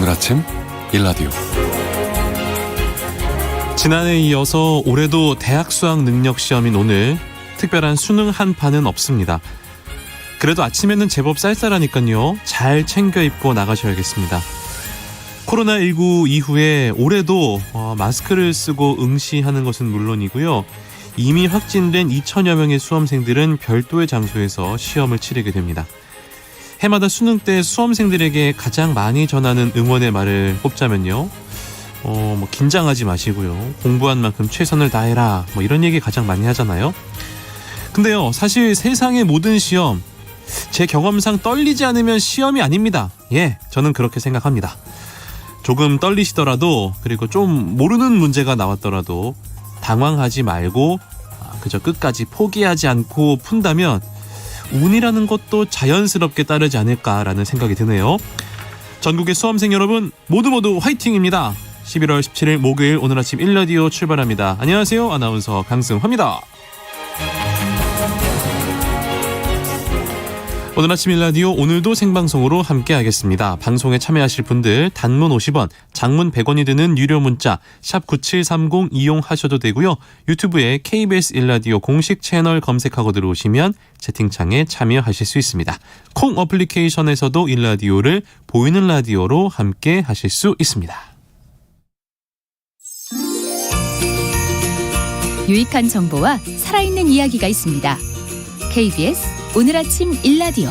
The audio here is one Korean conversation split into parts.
아침 일라디오. 지난해에 이어서 올해도 대학 수학 능력 시험인 오늘 특별한 수능 한파는 없습니다. 그래도 아침에는 제법 쌀쌀하니까요. 잘 챙겨 입고 나가셔야겠습니다. 코로나19 이후에 올해도 마스크를 쓰고 응시하는 것은 물론이고요. 이미 확진된 2천여 명의 수험생들은 별도의 장소에서 시험을 치르게 됩니다. 해마다 수능 때 수험생들에게 가장 많이 전하는 응원의 말을 꼽자면요. 긴장하지 마시고요. 공부한 만큼 최선을 다해라. 이런 얘기 가장 많이 하잖아요. 근데요, 사실 세상의 모든 시험, 제 경험상 떨리지 않으면 시험이 아닙니다. 저는 그렇게 생각합니다. 조금 떨리시더라도, 그리고 좀 모르는 문제가 나왔더라도 당황하지 말고 그저 끝까지 포기하지 않고 푼다면 운이라는 것도 자연스럽게 따르지 않을까라는 생각이 드네요. 전국의 수험생 여러분 모두 화이팅입니다. 11월 17일 목요일 오늘 아침 1라디오 출발합니다. 안녕하세요. 아나운서 강승화입니다. 오늘 아침 1라디오 오늘도 생방송으로 함께하겠습니다. 방송에 참여하실 분들 단문 50원, 장문 100원이 드는 유료 문자 샵 9730 이용하셔도 되고요. 유튜브에 KBS 1라디오 공식 채널 검색하고 들어오시면 채팅창에 참여하실 수 있습니다. 콩 어플리케이션에서도 1라디오를 보이는 라디오로 함께하실 수 있습니다. 유익한 정보와 살아있는 이야기가 있습니다. KBS 오늘 아침 1라디오.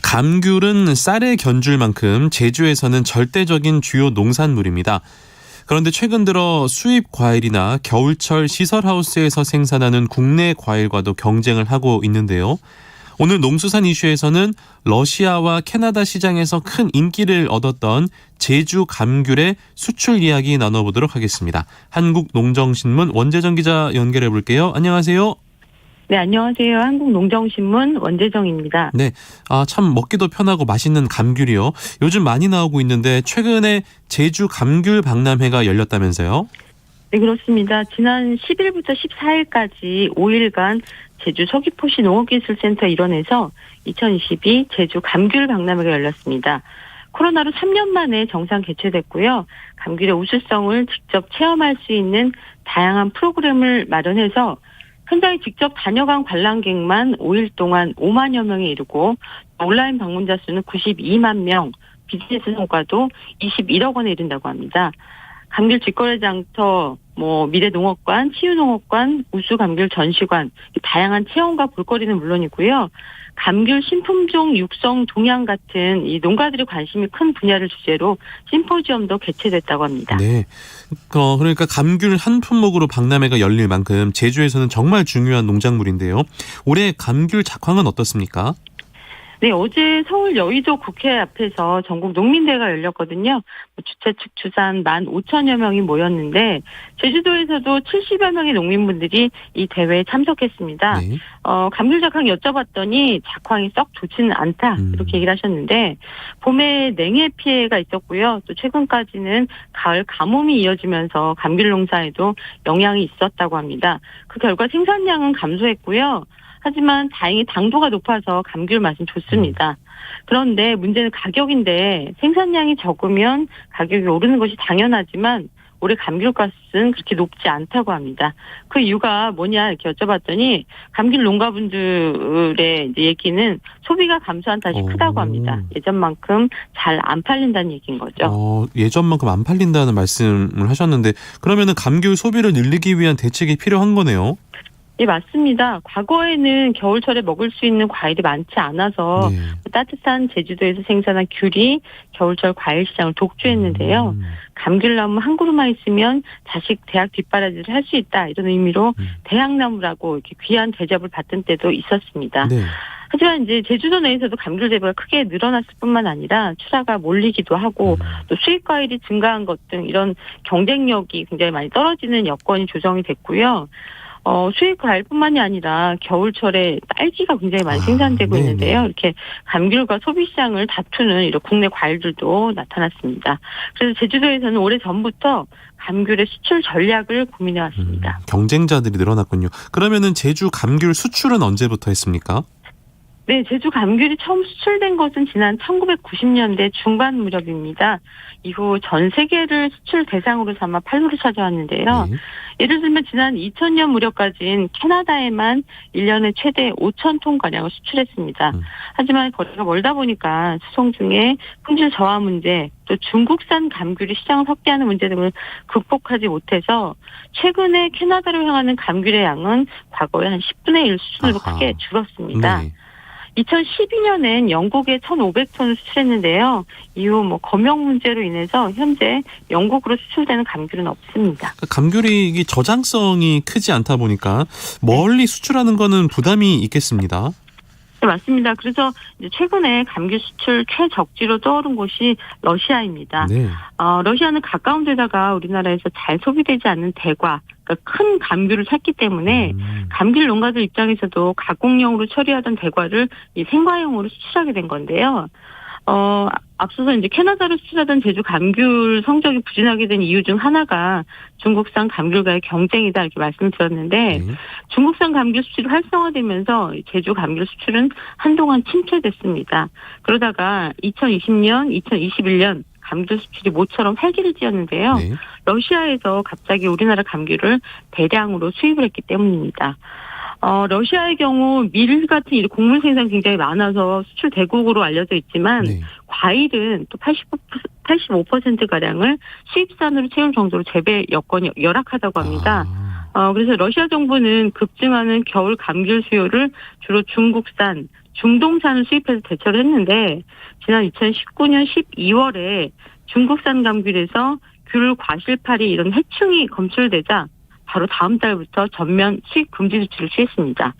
감귤은 쌀에 견줄 만큼 제주에서는 절대적인 주요 농산물입니다. 그런데 최근 들어 수입 과일이나 겨울철 시설하우스에서 생산하는 국내 과일과도 경쟁을 하고 있는데요. 오늘 농수산 이슈에서는 러시아와 캐나다 시장에서 큰 인기를 얻었던 제주 감귤의 수출 이야기 나눠보도록 하겠습니다. 한국농정신문 원재정 기자 연결해 볼게요. 안녕하세요. 네, 안녕하세요. 한국농정신문 원재정입니다. 네, 참 먹기도 편하고 맛있는 감귤이요. 요즘 많이 나오고 있는데 최근에 제주 감귤 박람회가 열렸다면서요? 네, 그렇습니다. 지난 10일부터 14일까지 5일간 제주 서귀포시 농업기술센터 일원에서 2022 제주 감귤 박람회가 열렸습니다. 코로나로 3년 만에 정상 개최됐고요. 감귤의 우수성을 직접 체험할 수 있는 다양한 프로그램을 마련해서 현장에 직접 다녀간 관람객만 5일 동안 5만여 명에 이르고 온라인 방문자 수는 92만 명, 비즈니스 성과도 21억 원에 이른다고 합니다. 감귤 직거래 장터, 미래농업관, 치유농업관, 우수감귤 전시관, 다양한 체험과 볼거리는 물론이고요. 감귤 신품종 육성 동향 같은 이 농가들의 관심이 큰 분야를 주제로 심포지엄도 개최됐다고 합니다. 네, 그러니까 감귤 한 품목으로 박람회가 열릴 만큼 제주에서는 정말 중요한 농작물인데요. 올해 감귤 작황은 어떻습니까? 네, 어제 서울 여의도 국회 앞에서 전국 농민대회가 열렸거든요. 주최 측 추산 15,000여 명이 모였는데 제주도에서도 70여 명의 농민분들이 이 대회에 참석했습니다. 네. 감귤 작황 여쭤봤더니 작황이 썩 좋지는 않다 이렇게 얘기를 하셨는데 봄에 냉해 피해가 있었고요. 또 최근까지는 가을 가뭄이 이어지면서 감귤 농사에도 영향이 있었다고 합니다. 그 결과 생산량은 감소했고요. 하지만 다행히 당도가 높아서 감귤 맛은 좋습니다. 그런데 문제는 가격인데 생산량이 적으면 가격이 오르는 것이 당연하지만 올해 감귤값은 그렇게 높지 않다고 합니다. 그 이유가 뭐냐 이렇게 여쭤봤더니 감귤 농가분들의 이제 얘기는 소비가 감소한 탓이 크다고 합니다. 예전만큼 잘 안 팔린다는 얘기인 거죠. 예전만큼 안 팔린다는 말씀을 하셨는데 그러면은 감귤 소비를 늘리기 위한 대책이 필요한 거네요. 예, 맞습니다. 과거에는 겨울철에 먹을 수 있는 과일이 많지 않아서 따뜻한 제주도에서 생산한 귤이 겨울철 과일 시장을 독주했는데요. 감귤나무 한 그루만 있으면 자식 대학 뒷바라지를 할 수 있다 이런 의미로 대학나무라고 이렇게 귀한 대접을 받던 때도 있었습니다. 네. 하지만 이제 제주도 내에서도 감귤 재배가 크게 늘어났을 뿐만 아니라 출하가 몰리기도 하고 또 수입 과일이 증가한 것 등 이런 경쟁력이 굉장히 많이 떨어지는 여건이 조성이 됐고요. 수입 과일뿐만이 아니라 겨울철에 딸기가 굉장히 많이 생산되고 있는데요. 이렇게 감귤과 소비 시장을 다투는 이런 국내 과일들도 나타났습니다. 그래서 제주도에서는 오래 전부터 감귤의 수출 전략을 고민해 왔습니다. 경쟁자들이 늘어났군요. 그러면은 제주 감귤 수출은 언제부터 했습니까? 네, 제주 감귤이 처음 수출된 것은 지난 1990년대 중반 무렵입니다. 이후 전 세계를 수출 대상으로 삼아 판로를 찾아왔는데요. 네. 예를 들면 지난 2000년 무렵까지는 캐나다에만 1년에 최대 5,000톤가량을 수출했습니다. 하지만 거리가 멀다 보니까 수송 중에 품질 저하 문제, 또 중국산 감귤이 시장을 확대하는 문제 등을 극복하지 못해서 최근에 캐나다로 향하는 감귤의 양은 과거의 한 10분의 1 수준으로 아하. 크게 줄었습니다. 네. 2012년엔 영국에 1,500톤을 수출했는데요. 이후 검역 문제로 인해서 현재 영국으로 수출되는 감귤은 없습니다. 감귤이 이게 저장성이 크지 않다 보니까 멀리 수출하는 거는 부담이 있겠습니다. 네, 맞습니다. 그래서 이제 최근에 감귤 수출 최적지로 떠오른 곳이 러시아입니다. 네. 러시아는 가까운 데다가 우리나라에서 잘 소비되지 않는 대과, 그러니까 큰 감귤을 찾기 때문에 감귤 농가들 입장에서도 가공용으로 처리하던 대과를 이 생과용으로 수출하게 된 건데요. 앞서서 이제 캐나다로 수출하던 제주 감귤 성적이 부진하게 된 이유 중 하나가 중국산 감귤과의 경쟁이다 이렇게 말씀을 드렸는데 네. 중국산 감귤 수출이 활성화되면서 제주 감귤 수출은 한동안 침체됐습니다. 그러다가 2020년, 2021년 감귤 수출이 모처럼 활기를 띠었는데요. 네. 러시아에서 갑자기 우리나라 감귤을 대량으로 수입을 했기 때문입니다. 러시아의 경우 밀 같은 이 곡물 생산 굉장히 많아서 수출 대국으로 알려져 있지만 네. 과일은 또 85%가량을 수입산으로 채울 정도로 재배 여건이 열악하다고 합니다. 그래서 러시아 정부는 급증하는 겨울 감귤 수요를 주로 중국산, 중동산을 수입해서 대처를 했는데 지난 2019년 12월에 중국산 감귤에서 귤 과실파리 이런 해충이 검출되자 바로 다음 달부터 전면 수입 금지 조치를 취했습니다.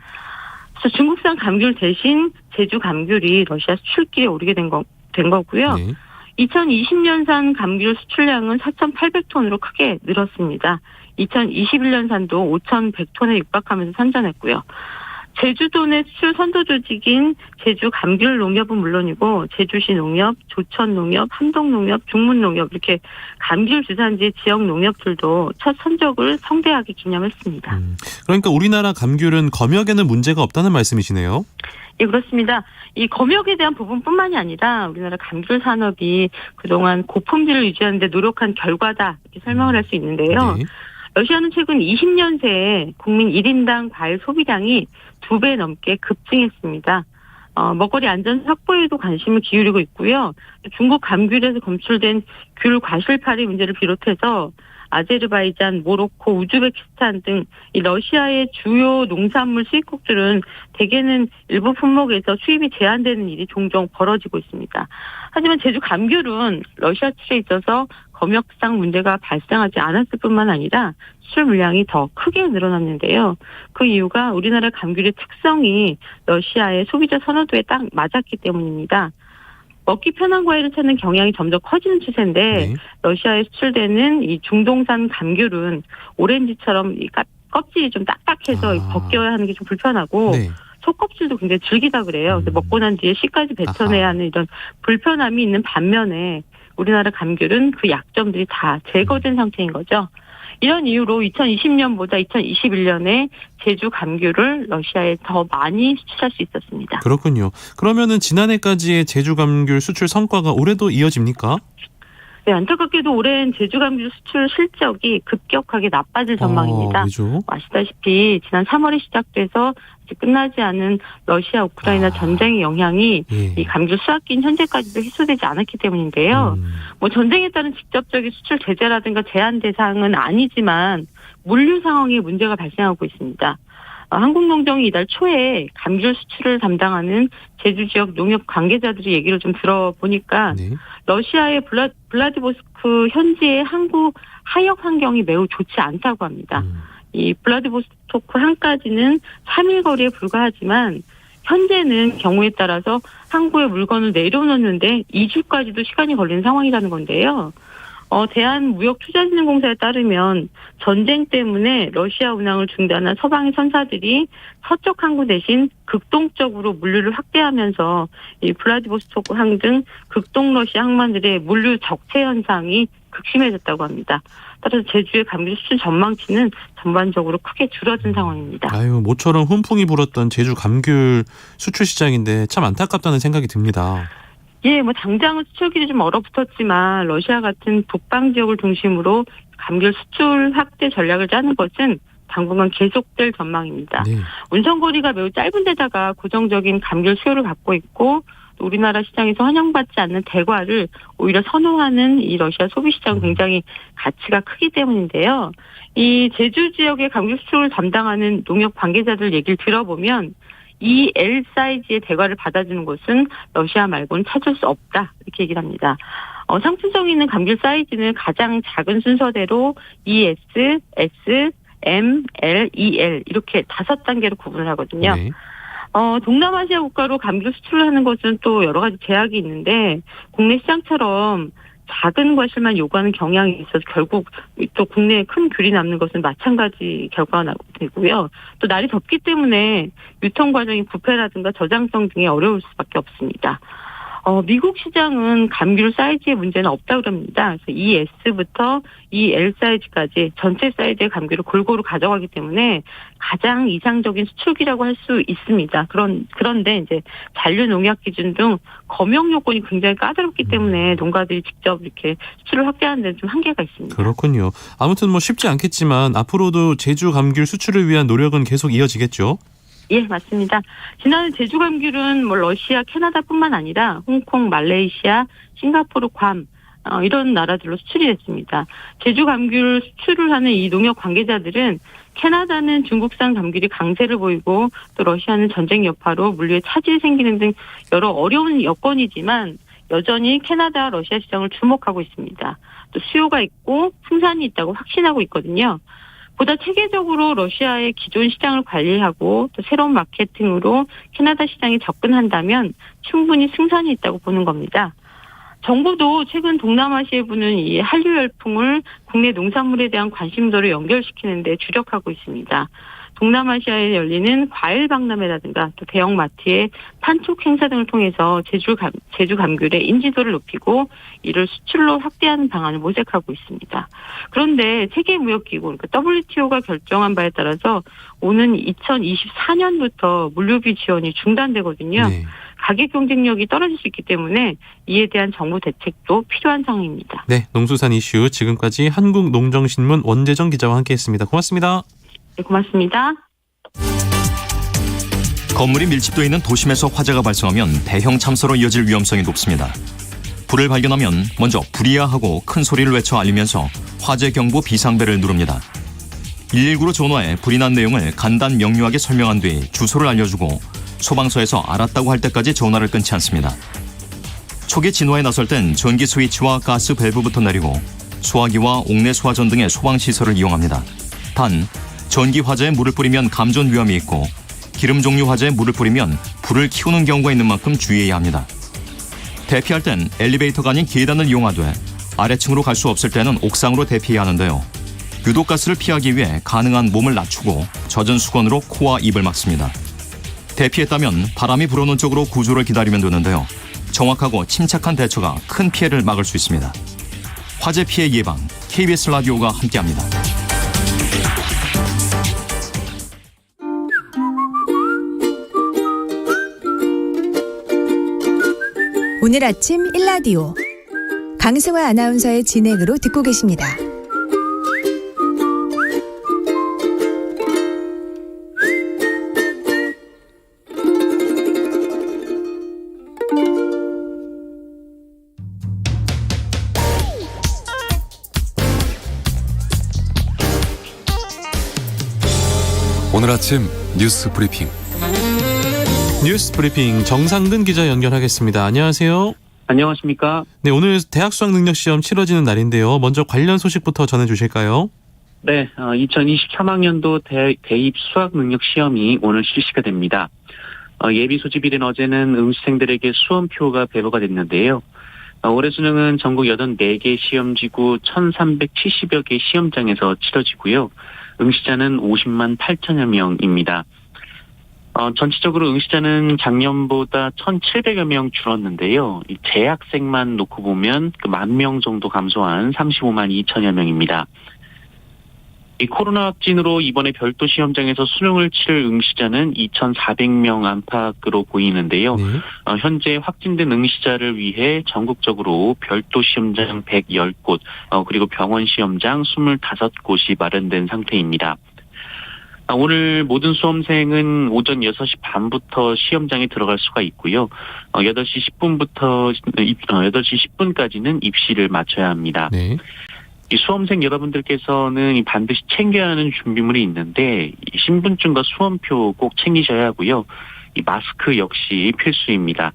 그래서 중국산 감귤 대신 제주 감귤이 러시아 수출길에 오르게 된 거고요. 네. 2020년산 감귤 수출량은 4,800톤으로 크게 늘었습니다. 2021년산도 5,100톤에 육박하면서 선전했고요. 제주도 내 수출 선도 조직인 제주 감귤 농협은 물론이고 제주시 농협, 조천 농협, 함동 농협, 중문 농협 이렇게 감귤 주산지 지역 농협들도 첫 선적을 성대하게 기념했습니다. 그러니까 우리나라 감귤은 검역에는 문제가 없다는 말씀이시네요. 예, 그렇습니다. 이 검역에 대한 부분뿐만이 아니라 우리나라 감귤 산업이 그동안 고품질을 유지하는 데 노력한 결과다 이렇게 설명을 할 수 있는데요. 네. 러시아는 최근 20년 새에 국민 1인당 과일 소비량이 2배 넘게 급증했습니다. 먹거리 안전 확보에도 관심을 기울이고 있고요. 중국 감귤에서 검출된 귤 과실파리 문제를 비롯해서 아제르바이잔, 모로코, 우즈베키스탄 등 이 러시아의 주요 농산물 수입국들은 대개는 일부 품목에서 수입이 제한되는 일이 종종 벌어지고 있습니다. 하지만 제주 감귤은 러시아 수출에 있어서 검역상 문제가 발생하지 않았을 뿐만 아니라 수출 물량이 더 크게 늘어났는데요. 그 이유가 우리나라 감귤의 특성이 러시아의 소비자 선호도에 딱 맞았기 때문입니다. 먹기 편한 과일을 찾는 경향이 점점 커지는 추세인데 네. 러시아에 수출되는 이 중동산 감귤은 오렌지처럼 이 껍질이 좀 딱딱해서 벗겨야 하는 게 좀 불편하고 네. 속껍질도 굉장히 질기다 그래요. 그래서 먹고 난 뒤에 씨까지 뱉어내야 하는 이런 불편함이 있는 반면에 우리나라 감귤은 그 약점들이 다 제거된 상태인 거죠. 이런 이유로 2020년보다 2021년에 제주 감귤을 러시아에 더 많이 수출할 수 있었습니다. 그렇군요. 그러면은 지난해까지의 제주 감귤 수출 성과가 올해도 이어집니까? 네, 안타깝게도 올해는 제주 감귤 수출 실적이 급격하게 나빠질 전망입니다. 왜죠? 아시다시피 지난 3월에 시작돼서 아직 끝나지 않은 러시아 우크라이나 전쟁의 영향이 예. 이 감귤 수확기는 현재까지도 해소되지 않았기 때문인데요. 전쟁에 따른 직접적인 수출 제재라든가 제한 대상은 아니지만 물류 상황에 문제가 발생하고 있습니다. 한국농정이 이달 초에 감귤 수출을 담당하는 제주 지역 농협 관계자들이 얘기를 좀 들어보니까 네. 러시아의 블라디보스토크 현지의 항구 하역 환경이 매우 좋지 않다고 합니다. 이 블라디보스토크 항까지는 3일 거리에 불과하지만 현재는 경우에 따라서 항구에 물건을 내려놓는데 2주까지도 시간이 걸리는 상황이라는 건데요. 대한무역투자진흥공사에 따르면 전쟁 때문에 러시아 운항을 중단한 서방의 선사들이 서쪽 항구 대신 극동적으로 물류를 확대하면서 이 블라디보스토크 항 등 극동 러시아 항만들의 물류 적체 현상이 극심해졌다고 합니다. 따라서 제주의 감귤 수출 전망치는 전반적으로 크게 줄어든 상황입니다. 아유, 모처럼 훈풍이 불었던 제주 감귤 수출 시장인데 참 안타깝다는 생각이 듭니다. 예, 당장은 수출길이 좀 얼어붙었지만 러시아 같은 북방 지역을 중심으로 감귤 수출 확대 전략을 짜는 것은 당분간 계속될 전망입니다. 네. 운송거리가 매우 짧은 데다가 고정적인 감귤 수요를 갖고 있고 또 우리나라 시장에서 환영받지 않는 대과를 오히려 선호하는 이 러시아 소비 시장은 굉장히 가치가 크기 때문인데요. 이 제주 지역의 감귤 수출을 담당하는 농협 관계자들 얘기를 들어보면 이 L 사이즈의 대과를 받아주는 곳은 러시아 말고는 찾을 수 없다 이렇게 얘기를 합니다. 상품성 있는 감귤 사이즈는 가장 작은 순서대로 ES, S, M, L, EL 이렇게 5단계로 구분을 하거든요. 네. 동남아시아 국가로 감귤 수출을 하는 것은 또 여러 가지 제약이 있는데 국내 시장처럼 작은 과실만 요구하는 경향이 있어서 결국 또 국내에 큰 귤이 남는 것은 마찬가지 결과가 되고요. 또 날이 덥기 때문에 유통 과정이 부패라든가 저장성 등이 어려울 수밖에 없습니다. 미국 시장은 감귤 사이즈의 문제는 없다고 그럽니다. 그래서 ES부터 EL 사이즈까지 전체 사이즈의 감귤을 골고루 가져가기 때문에 가장 이상적인 수출기라고 할 수 있습니다. 그런데 이제 잔류 농약 기준 등 검역 요건이 굉장히 까다롭기 때문에 농가들이 직접 이렇게 수출을 확대하는 데는 좀 한계가 있습니다. 그렇군요. 아무튼 쉽지 않겠지만 앞으로도 제주 감귤 수출을 위한 노력은 계속 이어지겠죠? 예, 맞습니다. 지난해 제주 감귤은 러시아, 캐나다뿐만 아니라 홍콩, 말레이시아, 싱가포르, 괌 이런 나라들로 수출이 됐습니다. 제주 감귤 수출을 하는 이 농협 관계자들은 캐나다는 중국산 감귤이 강세를 보이고 또 러시아는 전쟁 여파로 물류에 차질이 생기는 등 여러 어려운 여건이지만 여전히 캐나다, 러시아 시장을 주목하고 있습니다. 또 수요가 있고 생산이 있다고 확신하고 있거든요. 보다 체계적으로 러시아의 기존 시장을 관리하고 또 새로운 마케팅으로 캐나다 시장에 접근한다면 충분히 승산이 있다고 보는 겁니다. 정부도 최근 동남아시아에 부는 이 한류 열풍을 국내 농산물에 대한 관심도를 연결시키는 데 주력하고 있습니다. 동남아시아에 열리는 과일 박람회라든가 또 대형 마트의 판촉 행사 등을 통해서 제주 감귤의 인지도를 높이고 이를 수출로 확대하는 방안을 모색하고 있습니다. 그런데 세계무역기구 그러니까 WTO가 결정한 바에 따라서 오는 2024년부터 물류비 지원이 중단되거든요. 네. 가격 경쟁력이 떨어질 수 있기 때문에 이에 대한 정부 대책도 필요한 상황입니다. 네, 농수산 이슈 지금까지 한국농정신문 원재정 기자와 함께했습니다. 고맙습니다. 네, 고맙습니다. 건물이 밀집되어 있는 도심에서 화재가 발생하면 대형 참사로 이어질 위험성이 높습니다. 불을 발견하면 먼저 불이야 하고 큰 소리를 외쳐 알리면서 화재 경보 비상벨을 누릅니다. 119로 전화해 불이 난 내용을 간단 명료하게 설명한 뒤 주소를 알려주고 소방서에서 알았다고 할 때까지 전화를 끊지 않습니다. 초기 진화에 나설 땐 전기 스위치와 가스 밸브부터 내리고 소화기와 옥내 소화전 등의 소방시설을 이용합니다. 단 전기 화재에 물을 뿌리면 감전 위험이 있고 기름 종류 화재에 물을 뿌리면 불을 키우는 경우가 있는 만큼 주의해야 합니다. 대피할 땐 엘리베이터가 아닌 계단을 이용하되 아래층으로 갈 수 없을 때는 옥상으로 대피해야 하는데요. 유독가스를 피하기 위해 가능한 몸을 낮추고 젖은 수건으로 코와 입을 막습니다. 대피했다면 바람이 불어오는 쪽으로 구조를 기다리면 되는데요. 정확하고 침착한 대처가 큰 피해를 막을 수 있습니다. 화재 피해 예방, KBS 라디오가 함께합니다. 오늘 아침 1라디오 강승화 아나운서의 진행으로 듣고 계십니다. 오늘 아침 뉴스 브리핑. 뉴스 브리핑 정상근 기자 연결하겠습니다. 안녕하세요. 안녕하십니까. 네, 오늘 대학 수학 능력 시험 치러지는 날인데요. 먼저 관련 소식부터 전해주실까요? 네, 2023학년도 대입 수학 능력 시험이 오늘 실시가 됩니다. 예비 소집일인 어제는 응시생들에게 수험표가 배부가 됐는데요. 올해 수능은 전국 84개 시험지구 1,370여 개 시험장에서 치러지고요. 응시자는 50만 8천여 명입니다. 전체적으로 응시자는 작년보다 1,700여 명 줄었는데요. 이 재학생만 놓고 보면 10,000명 정도 감소한 35만 2천여 명입니다. 이 코로나 확진으로 이번에 별도 시험장에서 수능을 치를 응시자는 2,400명 안팎으로 보이는데요. 네. 현재 확진된 응시자를 위해 전국적으로 별도 시험장 110곳, 그리고 병원 시험장 25곳이 마련된 상태입니다. 오늘 모든 수험생은 오전 6시 반부터 시험장에 들어갈 수가 있고요. 8시 10분까지는 입시를 마쳐야 합니다. 네. 이 수험생 여러분들께서는 반드시 챙겨야 하는 준비물이 있는데 이 신분증과 수험표 꼭 챙기셔야 하고요. 이 마스크 역시 필수입니다.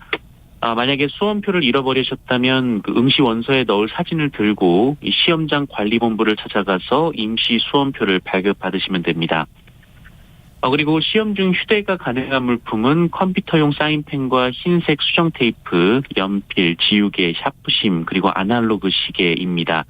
만약에 수험표를 잃어버리셨다면 그 응시 원서에 넣을 사진을 들고 이 시험장 관리본부를 찾아가서 임시 수험표를 발급받으시면 됩니다. 그리고 시험 중 휴대가 가능한 물품은 컴퓨터용 사인펜과 흰색 수정 테이프, 연필, 지우개, 샤프심, 그리고 아날로그 시계입니다.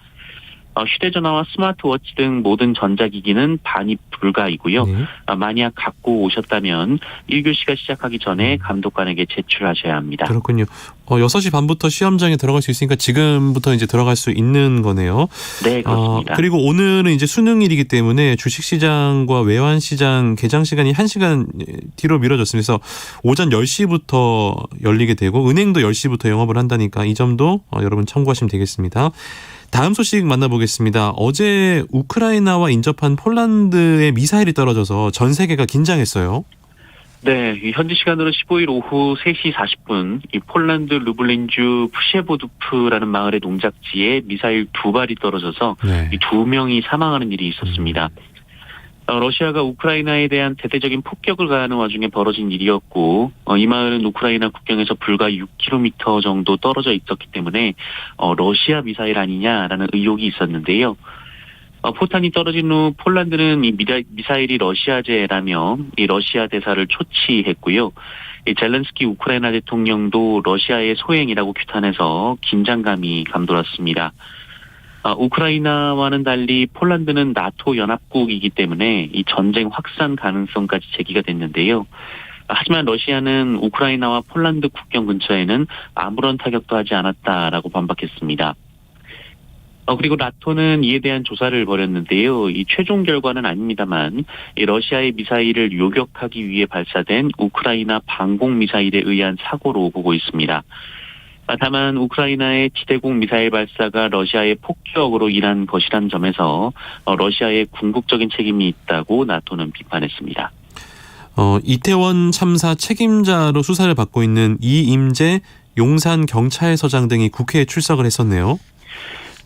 휴대전화와 스마트워치 등 모든 전자기기는 반입 불가이고요. 네. 만약 갖고 오셨다면 1교시가 시작하기 전에 감독관에게 제출하셔야 합니다. 그렇군요. 6시 반부터 시험장에 들어갈 수 있으니까 지금부터 이제 들어갈 수 있는 거네요. 네, 그렇습니다. 그리고 오늘은 이제 수능일이기 때문에 주식시장과 외환시장 개장 시간이 1시간 뒤로 미뤄졌습니다. 그래서 오전 10시부터 열리게 되고 은행도 10시부터 영업을 한다니까 이 점도 여러분 참고하시면 되겠습니다. 다음 소식 만나보겠습니다. 어제 우크라이나와 인접한 폴란드에 미사일이 떨어져서 전 세계가 긴장했어요. 네, 현지 시간으로 15일 오후 3시 40분 이 폴란드 루블린주 푸셰보두프라는 마을의 농작지에 미사일 2발이 떨어져서 네. 이 2명이 사망하는 일이 있었습니다. 러시아가 우크라이나에 대한 대대적인 폭격을 가하는 와중에 벌어진 일이었고 이 마을은 우크라이나 국경에서 불과 6km 정도 떨어져 있었기 때문에 러시아 미사일 아니냐라는 의혹이 있었는데요. 포탄이 떨어진 후 폴란드는 이 미사일이 러시아제라며 이 러시아 대사를 초치했고요. 이 젤렌스키 우크라이나 대통령도 러시아의 소행이라고 규탄해서 긴장감이 감돌았습니다. 우크라이나와는 달리 폴란드는 나토 연합국이기 때문에 이 전쟁 확산 가능성까지 제기가 됐는데요. 하지만 러시아는 우크라이나와 폴란드 국경 근처에는 아무런 타격도 하지 않았다라고 반박했습니다. 그리고 나토는 이에 대한 조사를 벌였는데요. 이 최종 결과는 아닙니다만 이 러시아의 미사일을 요격하기 위해 발사된 우크라이나 방공 미사일에 의한 사고로 보고 있습니다. 다만 우크라이나의 지대공 미사일 발사가 러시아의 폭격으로 인한 것이란 점에서 러시아의 궁극적인 책임이 있다고 나토는 비판했습니다. 이태원 참사 책임자로 수사를 받고 있는 이임재 용산경찰서장 등이 국회에 출석을 했었네요.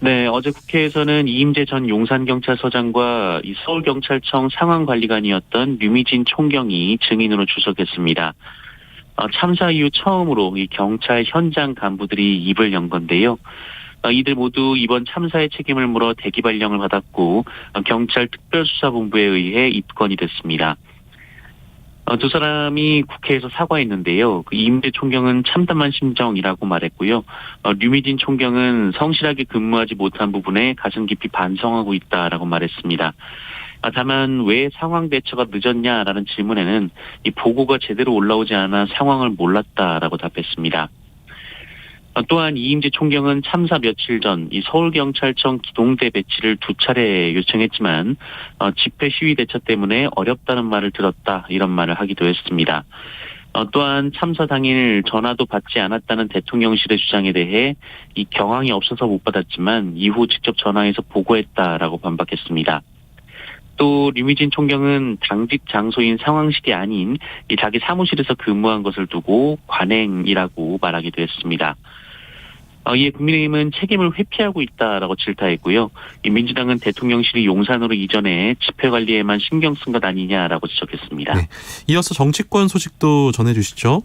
네, 어제 국회에서는 이임재 전 용산경찰서장과 이 서울경찰청 상황관리관이었던 류미진 총경이 증인으로 출석했습니다. 참사 이후 처음으로 이 경찰 현장 간부들이 입을 연 건데요. 이들 모두 이번 참사의 책임을 물어 대기 발령을 받았고 경찰 특별수사본부에 의해 입건이 됐습니다. 두 사람이 국회에서 사과했는데요. 이임재 총경은 참담한 심정이라고 말했고요. 류미진 총경은 성실하게 근무하지 못한 부분에 가슴 깊이 반성하고 있다라고 말했습니다. 다만 왜 상황 대처가 늦었냐라는 질문에는 이 보고가 제대로 올라오지 않아 상황을 몰랐다라고 답했습니다. 또한 이임재 총경은 참사 며칠 전 이 서울경찰청 기동대 배치를 2차례 요청했지만 집회 시위 대처 때문에 어렵다는 말을 들었다 이런 말을 하기도 했습니다. 또한 참사 당일 전화도 받지 않았다는 대통령실의 주장에 대해 이 경황이 없어서 못 받았지만 이후 직접 전화해서 보고했다라고 반박했습니다. 또 류미진 총경은 당직 장소인 상황실이 아닌 이 자기 사무실에서 근무한 것을 두고 관행이라고 말하기도 했습니다. 이에 국민의힘은 책임을 회피하고 있다라고 질타했고요. 이 민주당은 대통령실이 용산으로 이전해 집회 관리에만 신경 쓴 것 아니냐라고 지적했습니다. 네. 이어서 정치권 소식도 전해주시죠.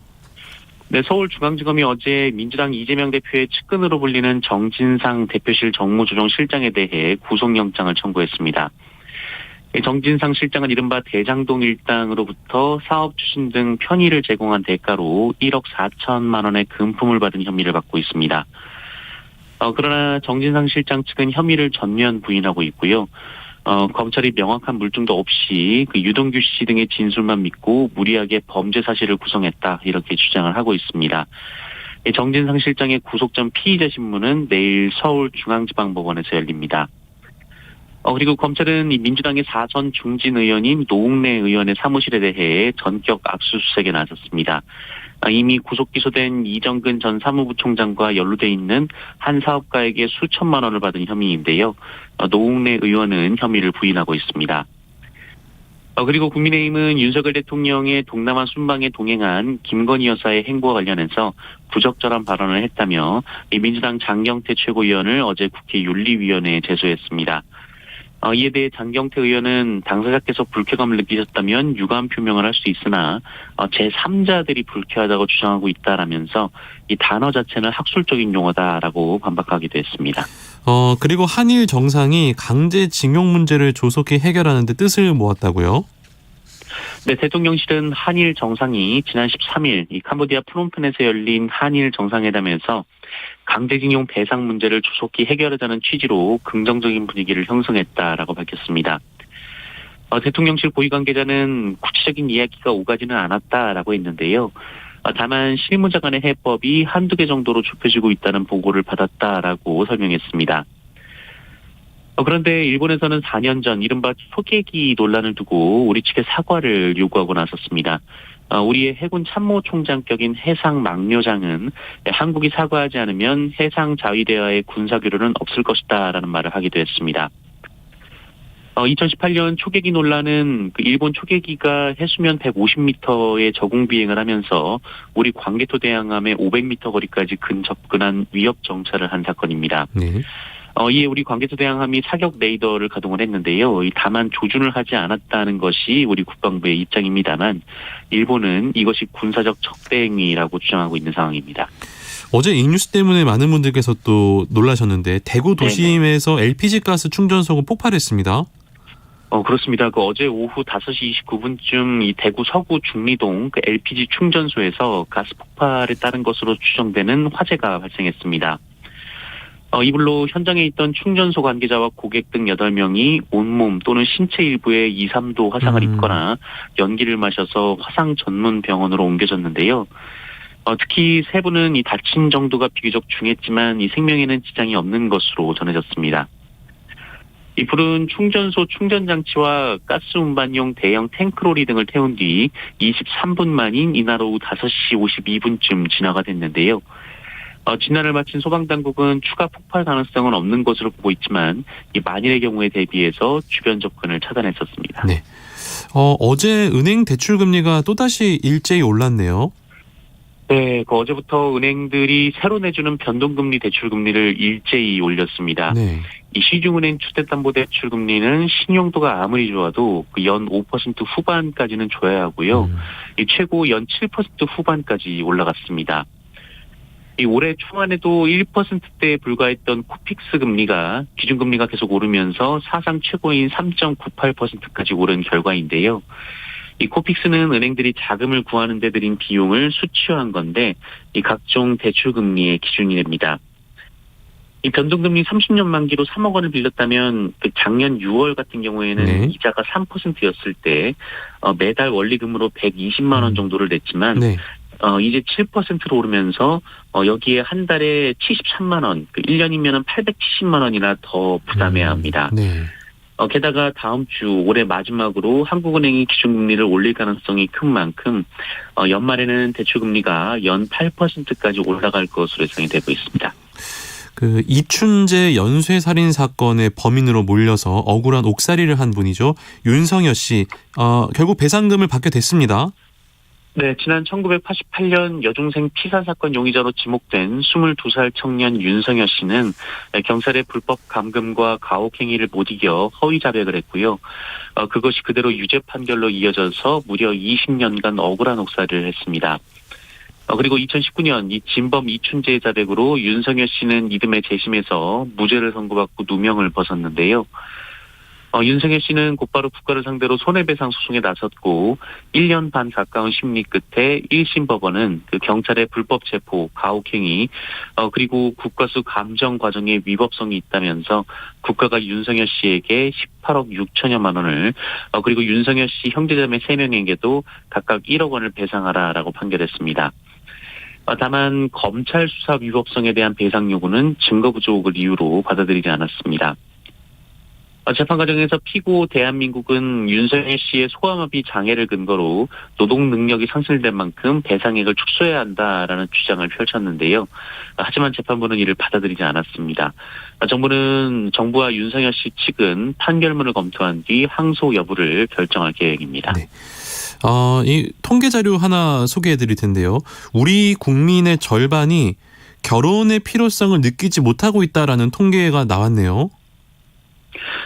네, 서울중앙지검이 어제 민주당 이재명 대표의 측근으로 불리는 정진상 대표실 정무조정실장에 대해 구속영장을 청구했습니다. 정진상 실장은 이른바 대장동 일당으로부터 사업 추진 등 편의를 제공한 대가로 1억 4천만 원의 금품을 받은 혐의를 받고 있습니다. 그러나 정진상 실장 측은 혐의를 전면 부인하고 있고요. 검찰이 명확한 물증도 없이 그 유동규 씨 등의 진술만 믿고 무리하게 범죄 사실을 구성했다 이렇게 주장을 하고 있습니다. 정진상 실장의 구속 전 피의자 신문은 내일 서울중앙지방법원에서 열립니다. 그리고 검찰은 이 민주당의 4선 중진 의원인 노웅래 의원의 사무실에 대해 전격 압수수색에 나섰습니다. 이미 구속 기소된 이정근 전 사무부총장과 연루돼 있는 한 사업가에게 수천만 원을 받은 혐의인데요. 노웅래 의원은 혐의를 부인하고 있습니다. 그리고 국민의힘은 윤석열 대통령의 동남아 순방에 동행한 김건희 여사의 행보와 관련해서 부적절한 발언을 했다며 민주당 장경태 최고위원을 어제 국회 윤리위원회에 제소했습니다. 이에 대해 장경태 의원은 당사자께서 불쾌감을 느끼셨다면 유감 표명을 할 수 있으나 제3자들이 불쾌하다고 주장하고 있다라면서 이 단어 자체는 학술적인 용어다라고 반박하기도 했습니다. 그리고 한일 정상이 강제징용 문제를 조속히 해결하는 데 뜻을 모았다고요? 네, 대통령실은 한일 정상이 지난 13일 이 캄보디아 프놈펜에서 열린 한일 정상회담에서 강제징용 배상 문제를 조속히 해결하자는 취지로 긍정적인 분위기를 형성했다라고 밝혔습니다. 대통령실 고위 관계자는 구체적인 이야기가 오가지는 않았다라고 했는데요. 다만 실무자 간의 해법이 한두 개 정도로 좁혀지고 있다는 보고를 받았다라고 설명했습니다. 그런데 일본에서는 4년 전 이른바 초계기 논란을 두고 우리 측에 사과를 요구하고 나섰습니다. 우리의 해군 참모총장격인 해상 막료장은 한국이 사과하지 않으면 해상 자위대와의 군사교류는 없을 것이다라는 말을 하기도 했습니다. 2018년 초계기 논란은 일본 초계기가 해수면 150m의 저공 비행을 하면서 우리 광개토 대항함의 500m 거리까지 근접근한 위협 정찰을 한 사건입니다. 네. 이에 우리 광개토 대항함이 사격 레이더를 가동을 했는데요. 다만 조준을 하지 않았다는 것이 우리 국방부의 입장입니다만 일본은 이것이 군사적 적대 행위라고 주장하고 있는 상황입니다. 어제 이 뉴스 때문에 많은 분들께서 또 놀라셨는데 대구 도심에서 LPG 가스 충전소가 폭발했습니다. 그렇습니다. 어제 오후 5시 29분쯤 이 대구 서구 중리동 LPG 충전소에서 가스 폭발에 따른 것으로 추정되는 화재가 발생했습니다. 이불로 현장에 있던 충전소 관계자와 고객 등 8명이 온몸 또는 신체 일부에 2, 3도 화상을 입거나 연기를 마셔서 화상 전문 병원으로 옮겨졌는데요. 특히 3분은 이 다친 정도가 비교적 중했지만 이 생명에는 지장이 없는 것으로 전해졌습니다. 이 불은 충전소 충전장치와 가스 운반용 대형 탱크로리 등을 태운 뒤 23분 만인 이날 오후 5시 52분쯤 진화가 됐는데요. 진화를 마친 소방당국은 추가 폭발 가능성은 없는 것으로 보고 있지만 이 만일의 경우에 대비해서 주변 접근을 차단했었습니다. 네. 어제 은행 대출 금리가 또다시 일제히 올랐네요. 네, 어제부터 은행들이 새로 내주는 변동금리 대출금리를 일제히 올렸습니다. 네. 이 시중은행 주택담보대출 금리는 신용도가 아무리 좋아도 연 5% 후반까지는 줘야 하고요. 이 최고 연 7% 후반까지 올라갔습니다. 이 올해 초반에도 1%대에 불과했던 코픽스 금리가 기준금리가 계속 오르면서 사상 최고인 3.98%까지 오른 결과인데요. 이 코픽스는 은행들이 자금을 구하는 데 들인 비용을 수치화한 건데 이 각종 대출금리의 기준이 됩니다. 이 변동금리 30년 만기로 3억 원을 빌렸다면 작년 6월 같은 경우에는 네. 이자가 3%였을 때 매달 원리금으로 120만 원 정도를 냈지만 네. 이제 7%로 오르면서 여기에 한 달에 73만 원, 1년이면 870만 원이나 더 부담해야 합니다. 네. 게다가 다음 주 올해 마지막으로 한국은행이 기준금리를 올릴 가능성이 큰 만큼 연말에는 대출금리가 연 8%까지 올라갈 것으로 예상이 되고 있습니다. 이춘재 연쇄살인 사건의 범인으로 몰려서 억울한 옥살이를 한 분이죠. 윤성여 씨, 결국 배상금을 받게 됐습니다. 네, 지난 1988년 여중생 피살 사건 용의자로 지목된 22살 청년 윤성여 씨는 경찰의 불법 감금과 가혹 행위를 못 이겨 허위 자백을 했고요. 그것이 그대로 유죄 판결로 이어져서 무려 20년간 억울한 옥살이를 했습니다. 그리고 2019년 이 진범 이춘재의 자백으로 윤성여 씨는 이듬해 재심에서 무죄를 선고받고 누명을 벗었는데요. 윤성여 씨는 곧바로 국가를 상대로 손해배상 소송에 나섰고 1년 반 가까운 심리 끝에 1심 법원은 경찰의 불법 체포, 가혹행위, 그리고 국가수 감정 과정에 위법성이 있다면서 국가가 윤성여 씨에게 18억 6천여만 원을 그리고 윤성여 씨 형제자매 3명에게도 각각 1억 원을 배상하라라고 판결했습니다. 다만 검찰 수사 위법성에 대한 배상 요구는 증거 부족을 이유로 받아들이지 않았습니다. 재판 과정에서 피고 대한민국은 윤석열 씨의 소아마비 장애를 근거로 노동 능력이 상실된 만큼 배상액을 축소해야 한다라는 주장을 펼쳤는데요. 하지만 재판부는 이를 받아들이지 않았습니다. 정부와 윤석열 씨 측은 판결문을 검토한 뒤 항소 여부를 결정할 계획입니다. 네. 이 통계 자료 하나 소개해 드릴 텐데요. 우리 국민의 절반이 결혼의 필요성을 느끼지 못하고 있다라는 통계가 나왔네요.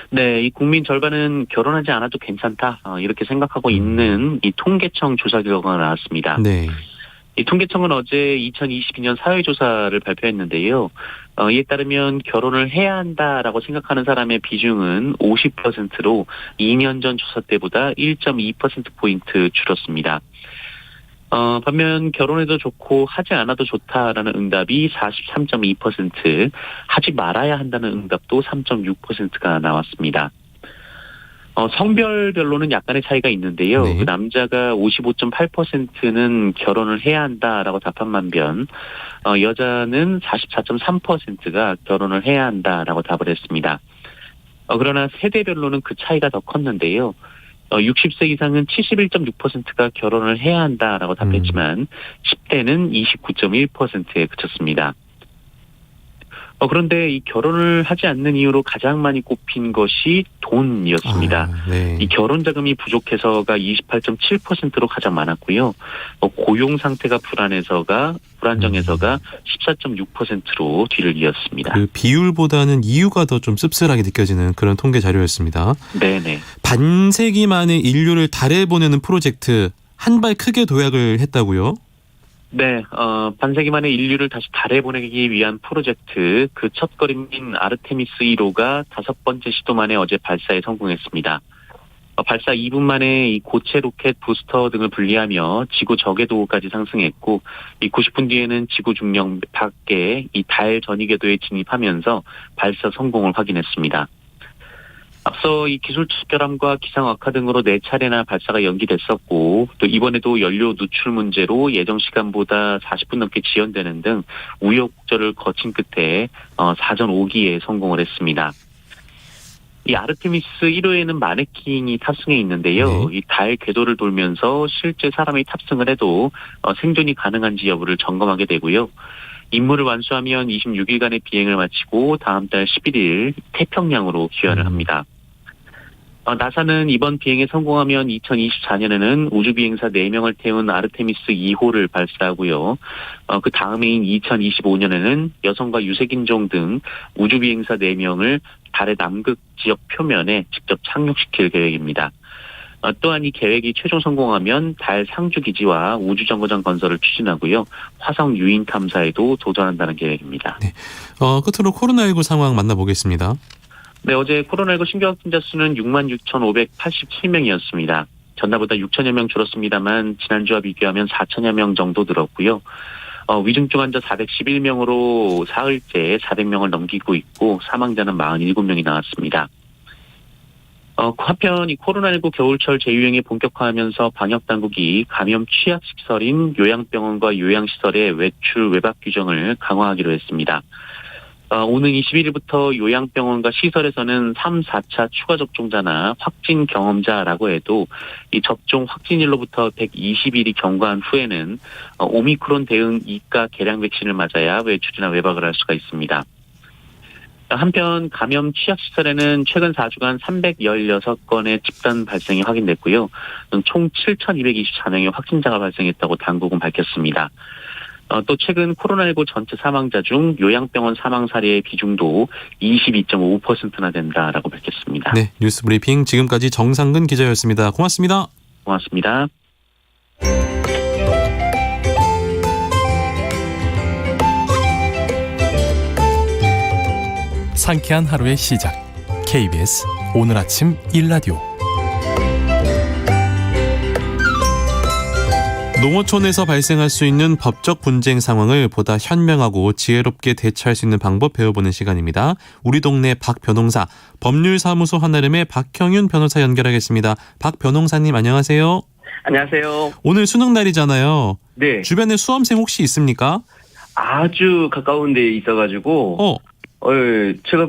네, 이 국민 절반은 결혼하지 않아도 괜찮다 이렇게 생각하고 있는 이 통계청 조사 결과가 나왔습니다. 네. 이 통계청은 어제 2022년 사회조사를 발표했는데요. 이에 따르면 결혼을 해야 한다라고 생각하는 사람의 비중은 50%로 2년 전 조사 때보다 1.2%포인트 줄었습니다. 반면 결혼해도 좋고 하지 않아도 좋다라는 응답이 43.2%, 하지 말아야 한다는 응답도 3.6%가 나왔습니다. 성별별로는 약간의 차이가 있는데요. 네. 남자가 55.8%는 결혼을 해야 한다라고 답한 반면 여자는 44.3%가 결혼을 해야 한다라고 답을 했습니다. 그러나 세대별로는 그 차이가 더 컸는데요. 60세 이상은 71.6%가 결혼을 해야 한다라고 답했지만 10대는 29.1%에 그쳤습니다. 그런데 이 결혼을 하지 않는 이유로 가장 많이 꼽힌 것이 돈이었습니다. 네. 이 결혼 자금이 부족해서가 28.7%로 가장 많았고요. 고용 상태가 불안정해서가 14.6%로 뒤를 이었습니다. 그 비율보다는 이유가 더 좀 씁쓸하게 느껴지는 그런 통계 자료였습니다. 네네. 반세기 만에 인류를 달에 보내는 프로젝트 한 발 크게 도약을 했다고요? 네, 반세기 만에 인류를 다시 달에 보내기 위한 프로젝트 그 첫걸음인 아르테미스 1호가 5번째 시도 만에 어제 발사에 성공했습니다. 발사 2분 만에 이 고체 로켓 부스터 등을 분리하며 지구 저궤도까지 상승했고 이 90분 뒤에는 지구 중력 밖에 이 달 전위 궤도에 진입하면서 발사 성공을 확인했습니다. 앞서 이 기술 특별함과 기상 악화 등으로 4차례나 발사가 연기됐었고 또 이번에도 연료 누출 문제로 예정 시간보다 40분 넘게 지연되는 등 우여곡절을 거친 끝에 사전 5기에 성공을 했습니다. 이 아르테미스 1호에는 마네킹이 탑승해 있는데요. 네. 이 달 궤도를 돌면서 실제 사람이 탑승을 해도 생존이 가능한지 여부를 점검하게 되고요. 임무를 완수하면 26일간의 비행을 마치고 다음 달 11일 태평양으로 귀환을 합니다. 나사는 이번 비행에 성공하면 2024년에는 우주비행사 4명을 태운 아르테미스 2호를 발사하고요. 그 다음해인 2025년에는 여성과 유색인종 등 우주비행사 4명을 달의 남극 지역 표면에 직접 착륙시킬 계획입니다. 또한 이 계획이 최종 성공하면 달 상주기지와 우주정거장 건설을 추진하고요. 화성 유인 탐사에도 도전한다는 계획입니다. 네. 끝으로 코로나19 상황 만나보겠습니다. 네, 어제 코로나19 신규 확진자 수는 66,587명이었습니다. 전날보다 6천여 명 줄었습니다만 지난주와 비교하면 4천여 명 정도 늘었고요. 위중증 환자 411명으로 사흘째 400명을 넘기고 있고 사망자는 47명이 나왔습니다. 한편 이 코로나19 겨울철 재유행이 본격화하면서 방역당국이 감염 취약시설인 요양병원과 요양시설의 외출 외박 규정을 강화하기로 했습니다. 오는 21일부터 요양병원과 시설에서는 3, 4차 추가 접종자나 확진 경험자라고 해도 이 접종 확진일로부터 120일이 경과한 후에는 오미크론 대응 2가 개량 백신을 맞아야 외출이나 외박을 할 수가 있습니다. 한편 감염 취약시설에는 최근 4주간 316건의 집단 발생이 확인됐고요. 총 7,224명의 확진자가 발생했다고 당국은 밝혔습니다. 또 최근 코로나19 전체 사망자 중 요양병원 사망 사례의 비중도 22.5%나 된다라고 밝혔습니다. 네, 뉴스 브리핑 지금까지 정상근 기자였습니다. 고맙습니다. 고맙습니다. 상쾌한 하루의 시작. KBS 오늘 아침 1라디오. 농어촌에서 발생할 수 있는 법적 분쟁 상황을 보다 현명하고 지혜롭게 대처할 수 있는 방법 배워보는 시간입니다. 우리 동네 박 변호사, 법률사무소 한아름의 박형윤 변호사 연결하겠습니다. 박 변호사님 안녕하세요. 안녕하세요. 오늘 수능 날이잖아요. 네. 주변에 수험생 혹시 있습니까? 아주 가까운 데에 있어가지고, 제가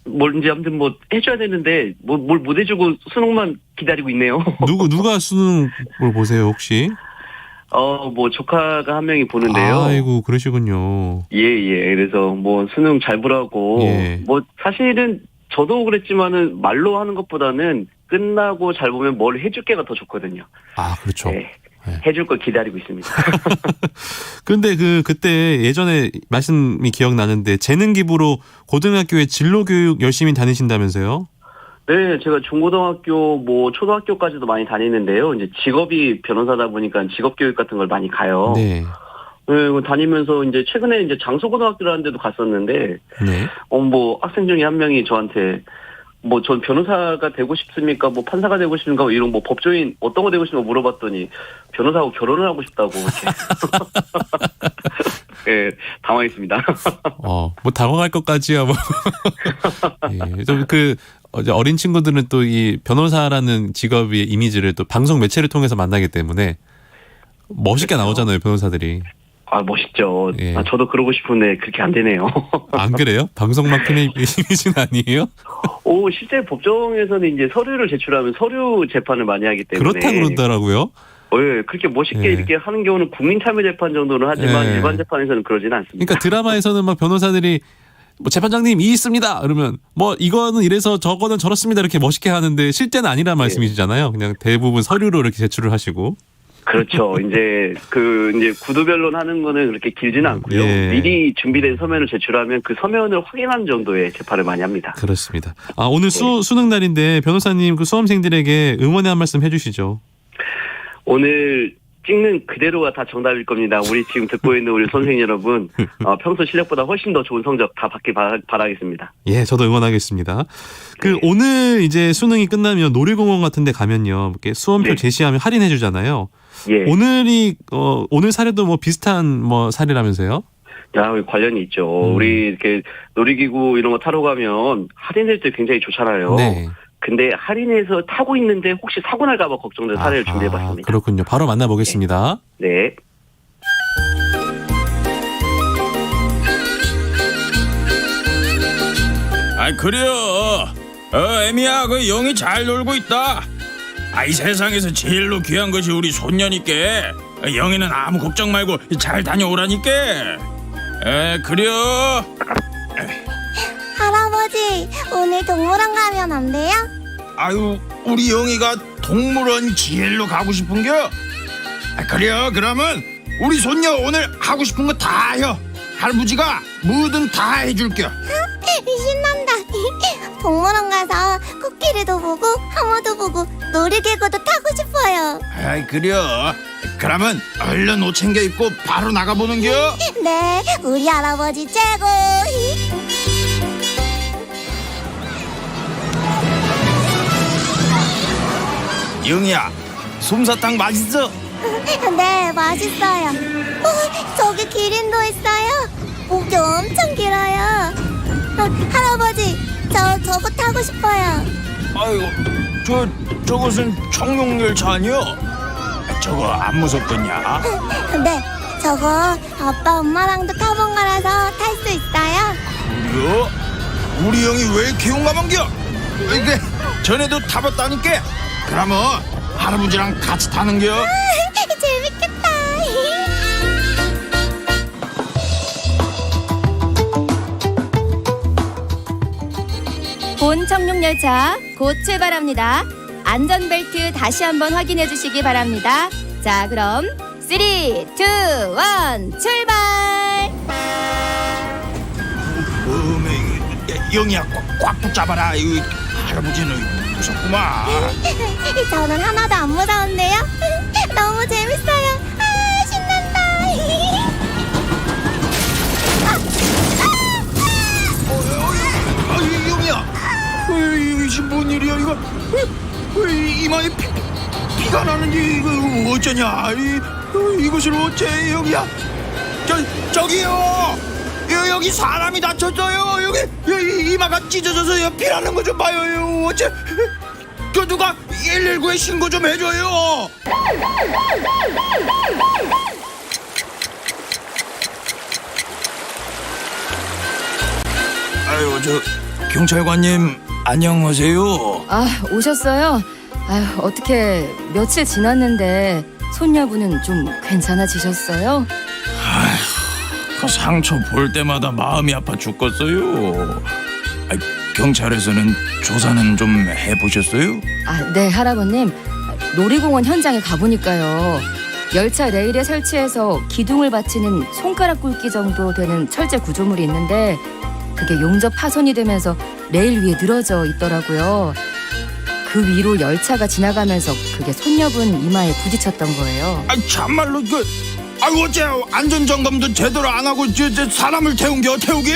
뭔지 아무튼 뭐 해줘야 되는데 뭘 못 해주고 수능만 기다리고 있네요. 누가 수능을 보세요 혹시? 뭐 조카가 한 명이 보는데요. 아이고 그러시군요. 예. 그래서 뭐 수능 잘 보라고. 예. 뭐 사실은 저도 그랬지만은 말로 하는 것보다는 끝나고 잘 보면 뭘 해줄 게가 더 좋거든요. 아 그렇죠. 네. 해줄 걸 기다리고 있습니다. 근데 그때 예전에 말씀이 기억나는데 재능 기부로 고등학교에 진로 교육 열심히 다니신다면서요? 네, 제가 중고등학교, 뭐 초등학교까지도 많이 다니는데요. 이제 직업이 변호사다 보니까 직업 교육 같은 걸 많이 가요. 네. 네, 다니면서 이제 최근에 이제 장소고등학교라는 데도 갔었는데, 네. 뭐 학생 중에 한 명이 저한테 뭐 전 변호사가 되고 싶습니까? 뭐 판사가 되고 싶습니까? 뭐 이런 뭐 법조인 어떤 거 되고 싶습니까? 물어봤더니 변호사하고 결혼을 하고 싶다고 이렇게. 예, 당황했습니다. 뭐 당황할 것까지야 뭐. 예, 좀 어린 친구들은 또 이 변호사라는 직업의 이미지를 또 방송 매체를 통해서 만나기 때문에 멋있게 그렇죠. 나오잖아요, 변호사들이. 아, 멋있죠. 예. 저도 그러고 싶은데 그렇게 안 되네요. 안 그래요? 방송만큼의 이미지는 아니에요? 실제 법정에서는 이제 서류를 제출하면 서류 재판을 많이 하기 때문에. 그렇다 그런다라고요? 예, 그렇게 멋있게 예. 이렇게 하는 경우는 국민참여재판 정도는 하지만 예. 일반 재판에서는 그러지는 않습니다. 그러니까 드라마에서는 막 변호사들이 뭐 재판장님 이 있습니다. 그러면 뭐 이거는 이래서 저거는 저렇습니다. 이렇게 멋있게 하는데 실제는 아니란 말씀이시잖아요. 그냥 대부분 서류로 이렇게 제출을 하시고. 그렇죠. 이제 이제 구두변론 하는 거는 그렇게 길지는 않고요. 예. 미리 준비된 서면을 제출하면 그 서면을 확인하는 정도의 재판을 많이 합니다. 그렇습니다. 오늘 수능 날인데 변호사님 그 수험생들에게 응원의 한 말씀 해주시죠. 오늘 찍는 그대로가 다 정답일 겁니다. 우리 지금 듣고 있는 우리 선생님 여러분, 평소 실력보다 훨씬 더 좋은 성적 다 받길 바라겠습니다. 예, 저도 응원하겠습니다. 오늘 이제 수능이 끝나면 놀이공원 같은 데 가면요. 이렇게 수험표 네. 제시하면 할인해 주잖아요. 예. 오늘 사례도 뭐 비슷한 뭐 사례라면서요? 야, 관련이 있죠. 우리 이렇게 놀이기구 이런 거 타러 가면 할인될 때 굉장히 좋잖아요. 네. 근데 할인해서 타고 있는데 혹시 사고 날까 봐 걱정돼서 사례를 준비해봤습니다. 그렇군요. 바로 만나보겠습니다. 네. 그래요. 애미야, 그 영이 잘 놀고 있다. 이 세상에서 제일로 귀한 것이 우리 손녀니께. 영이는 아무 걱정 말고 잘 다녀오라니까. 그래요. 할아버지, 오늘 동물원 가면 안 돼요? 아유, 우리 영이가 동물원 제일로 가고 싶은겨? 그래요. 그러면 우리 손녀 오늘 하고 싶은 거 다 해요. 할아버지가 뭐든 다 해줄게요. 신난다. 동물원 가서 코끼리도 보고 하모도 보고 놀이기구도 타고 싶어요. 그래요. 그러면 얼른 옷 챙겨 입고 바로 나가보는겨. 네, 우리 할아버지 최고. 영이야, 솜사탕 맛있어? 네, 맛있어요. 저기 기린도 있어요. 목이 엄청 길어요. 할아버지, 저거 타고 싶어요. 아이고, 저것은 청룡열차 아니여? 저거 안 무섭겠냐? 네, 저거 아빠 엄마랑도 타본 거라서 탈 수 있어요. 그래요? 우리 영이 왜 이렇게 용감한겨? 이게 전에도 타봤다니까. 그러면 할아버지랑 같이 타는겨. 재밌겠다. 본 청룡열차 곧 출발합니다. 안전벨트 다시 한번 확인해 주시기 바랍니다. 자, 그럼 3, 2, 1, 출발! 영이야, 꽉 붙잡아라. 할아버지는 무섭구만. 저는 하나도 안 무서운데요. 너무 재밌어요. 신난다. 영이야, 이게 뭔 일이야 이거? 이마에 피가 나는지 이거 어쩌냐? 이것을 어째 영이야? 저기요. 여기 사람이 다쳤어요. 여기 이마가 찢어져서 피나는 거 좀 봐요. 어째? 누가 119에 신고 좀 해줘요. 아유, 경찰관님 안녕하세요. 아, 오셨어요? 아유, 어떻게 며칠 지났는데 손녀분은 좀 괜찮아지셨어요? 그 상처 볼 때마다 마음이 아파 죽겠어요. 경찰에서는 조사는 좀 해보셨어요? 아, 네, 할아버님. 놀이공원 현장에 가보니까요. 열차 레일에 설치해서 기둥을 받치는 손가락 굵기 정도 되는 철제 구조물이 있는데 그게 용접 파손이 되면서 레일 위에 늘어져 있더라고요. 그 위로 열차가 지나가면서 그게 손녀분 이마에 부딪혔던 거예요. 참말로 어째 안전점검도 제대로 안 하고 사람을 태우기.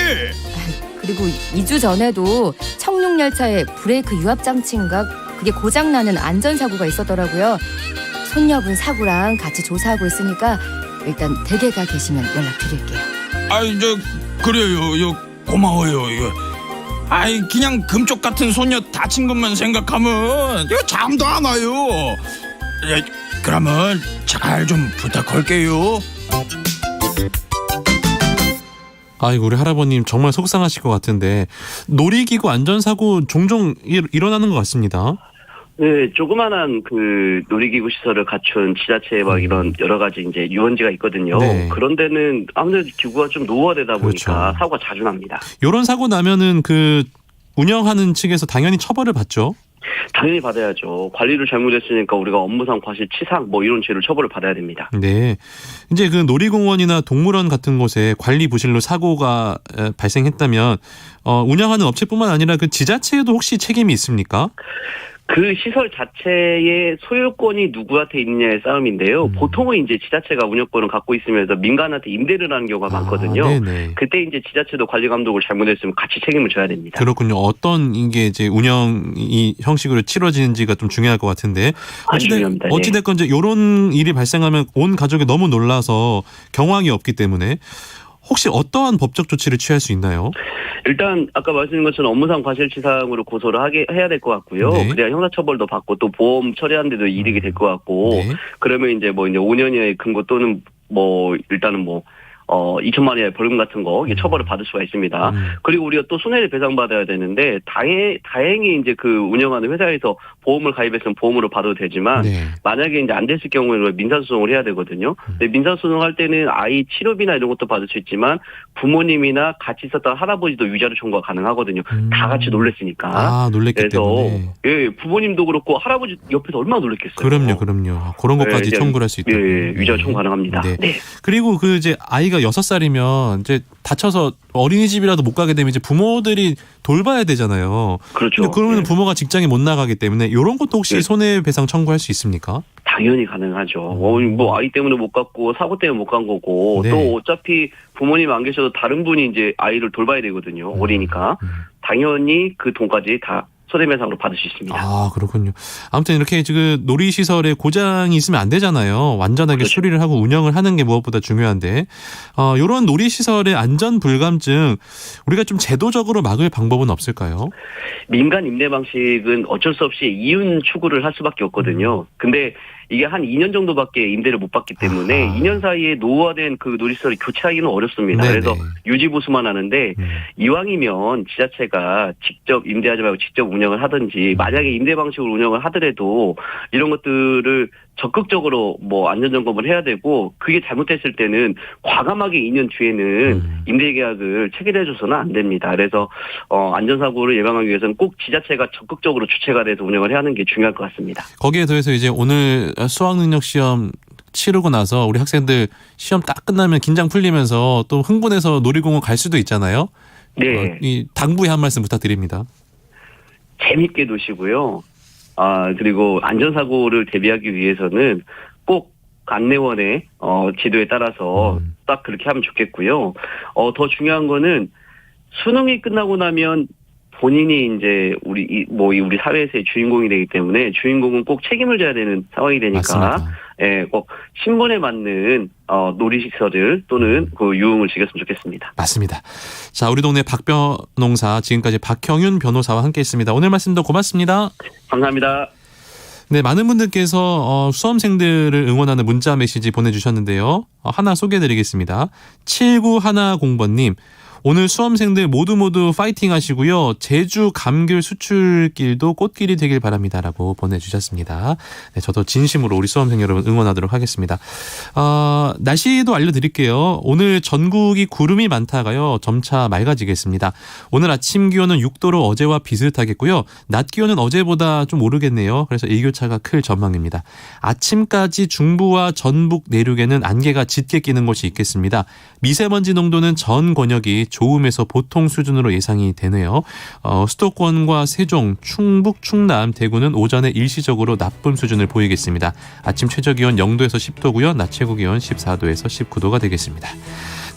그리고 2주 전에도 청룡열차에 브레이크 유압장치인가 그게 고장나는 안전사고가 있었더라고요. 손녀분 사고랑 같이 조사하고 있으니까 일단 댁에 가 계시면 연락드릴게요. 그래요. 고마워요. 그냥 금쪽 같은 손녀 다친 것만 생각하면 잠도 안 와요. 그러면 잘 좀 부탁할게요. 아이고, 우리 할아버님 정말 속상하실 것 같은데 놀이기구 안전사고 종종 일어나는 것 같습니다. 네, 조그만한 그 놀이기구 시설을 갖춘 지자체에 막 이런 여러 가지 이제 유원지가 있거든요. 네. 그런 데는 아무래도 기구가 좀 노후화되다 보니까 그렇죠. 사고가 자주 납니다. 이런 사고 나면은 그 운영하는 측에서 당연히 처벌을 받죠. 당연히 받아야죠. 관리를 잘못했으니까 우리가 업무상 과실치상 이런 죄를 처벌을 받아야 됩니다. 네. 이제 그 놀이공원이나 동물원 같은 곳에 관리 부실로 사고가 발생했다면 운영하는 업체뿐만 아니라 그 지자체에도 혹시 책임이 있습니까? 그 시설 자체의 소유권이 누구한테 있느냐의 싸움인데요. 보통은 이제 지자체가 운영권을 갖고 있으면서 민간한테 임대를 하는 경우가 많거든요. 네네. 그때 이제 지자체도 관리 감독을 잘못했으면 같이 책임을 져야 됩니다. 그렇군요. 어떤 이게 이제 운영이 형식으로 치러지는지가 좀 중요할 것 같은데 중요합니다. 네. 어찌됐건 이제 이런 일이 발생하면 온 가족이 너무 놀라서 경황이 없기 때문에 혹시 어떠한 법적 조치를 취할 수 있나요? 일단 아까 말씀드린 것처럼 업무상 과실치상으로 고소를 해야 될 것 같고요. 네. 그래야 형사처벌도 받고 또 보험 처리하는 데도 이득이 될 것 같고 네. 그러면 이제 5년 이하의 금고 또는 일단은 2천만 원의 벌금 같은 거 이게 처벌을 받을 수가 있습니다. 그리고 우리가 또 손해를 배상받아야 되는데 다행히 이제 그 운영하는 회사에서 보험을 가입했으면 보험으로 받아도 되지만 네. 만약에 이제 안 됐을 경우에는 민사소송을 해야 되거든요. 근데 민사소송할 때는 아이 치료비나 이런 것도 받을 수 있지만 부모님이나 같이 있었던 할아버지도 위자료 청구가 가능하거든요. 다 같이 놀랬으니까. 놀랬기 그래서 때문에. 부모님도 그렇고 할아버지 옆에서 얼마나 놀랬겠어요. 그럼요. 그런 것까지 네, 청구를 할 수 있다. 위자료 청구 가능합니다. 네. 네. 그리고 그 이제 아이가 6살이면 이제 다쳐서 어린이집이라도 못 가게 되면 이제 부모들이 돌봐야 되잖아요. 그렇죠. 근데 그러면 네. 부모가 직장에 못 나가기 때문에 이런 것도 혹시 네. 손해배상 청구할 수 있습니까? 당연히 가능하죠. 아이 때문에 못 갔고 사고 때문에 못 간 거고 네. 또 어차피 부모님 안 계셔도 다른 분이 이제 아이를 돌봐야 되거든요. 어리니까 당연히 그 돈까지 다 손해배상으로 받을 수 있습니다. 그렇군요. 아무튼 이렇게 지금 놀이시설에 고장이 있으면 안 되잖아요. 완전하게 그렇죠. 수리를 하고 운영을 하는 게 무엇보다 중요한데 이런 놀이시설의 안전 불감증 우리가 좀 제도적으로 막을 방법은 없을까요? 민간 임대 방식은 어쩔 수 없이 이윤 추구를 할 수밖에 없거든요. 근데 이게 한 2년 정도밖에 임대를 못 받기 때문에 2년 사이에 노후화된 그 놀이시설을 교체하기는 어렵습니다. 네네. 그래서 유지보수만 하는데 이왕이면 지자체가 직접 임대하지 말고 직접 운영을 하든지 만약에 임대 방식으로 운영을 하더라도 이런 것들을 적극적으로 안전점검을 해야 되고 그게 잘못됐을 때는 과감하게 2년 뒤에는 임대계약을 체결해줘서는 안 됩니다. 그래서 안전사고를 예방하기 위해서는 꼭 지자체가 적극적으로 주체가 돼서 운영을 해야 하는 게 중요할 것 같습니다. 거기에 더해서 이제 오늘 수학능력시험 치르고 나서 우리 학생들 시험 딱 끝나면 긴장 풀리면서 또 흥분해서 놀이공원 갈 수도 있잖아요. 네. 이 당부의 한 말씀 부탁드립니다. 재밌게 노시고요. 그리고 안전사고를 대비하기 위해서는 꼭 안내원의 지도에 따라서 딱 그렇게 하면 좋겠고요. 더 중요한 거는 수능이 끝나고 나면 본인이 이제 우리 사회에서의 주인공이 되기 때문에 주인공은 꼭 책임을 져야 되는 상황이 되니까 맞습니다. 꼭 신분에 맞는 놀이시설을 또는 그 유흥을 즐겼으면 좋겠습니다. 맞습니다. 자, 우리 동네 박변농사 지금까지 박형윤 변호사와 함께했습니다. 오늘 말씀도 고맙습니다. 감사합니다. 네, 많은 분들께서 수험생들을 응원하는 문자 메시지 보내주셨는데요. 하나 소개해드리겠습니다. 7910번님. 오늘 수험생들 모두 파이팅 하시고요. 제주 감귤 수출길도 꽃길이 되길 바랍니다라고 보내주셨습니다. 네, 저도 진심으로 우리 수험생 여러분 응원하도록 하겠습니다. 날씨도 알려드릴게요. 오늘 전국이 구름이 많다가요. 점차 맑아지겠습니다. 오늘 아침 기온은 6도로 어제와 비슷하겠고요. 낮 기온은 어제보다 좀 오르겠네요. 그래서 일교차가 클 전망입니다. 아침까지 중부와 전북 내륙에는 안개가 짙게 끼는 곳이 있겠습니다. 미세먼지 농도는 전 권역이 좋음에서 보통 수준으로 예상이 되네요. 수도권과 세종, 충북, 충남, 대구는 오전에 일시적으로 나쁨 수준을 보이겠습니다. 아침 최저기온 0도에서 10도고요. 낮 최고기온 14도에서 19도가 되겠습니다.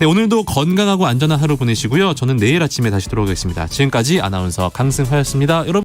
네, 오늘도 건강하고 안전한 하루 보내시고요. 저는 내일 아침에 다시 돌아오겠습니다. 지금까지 아나운서 강승화였습니다. 여러분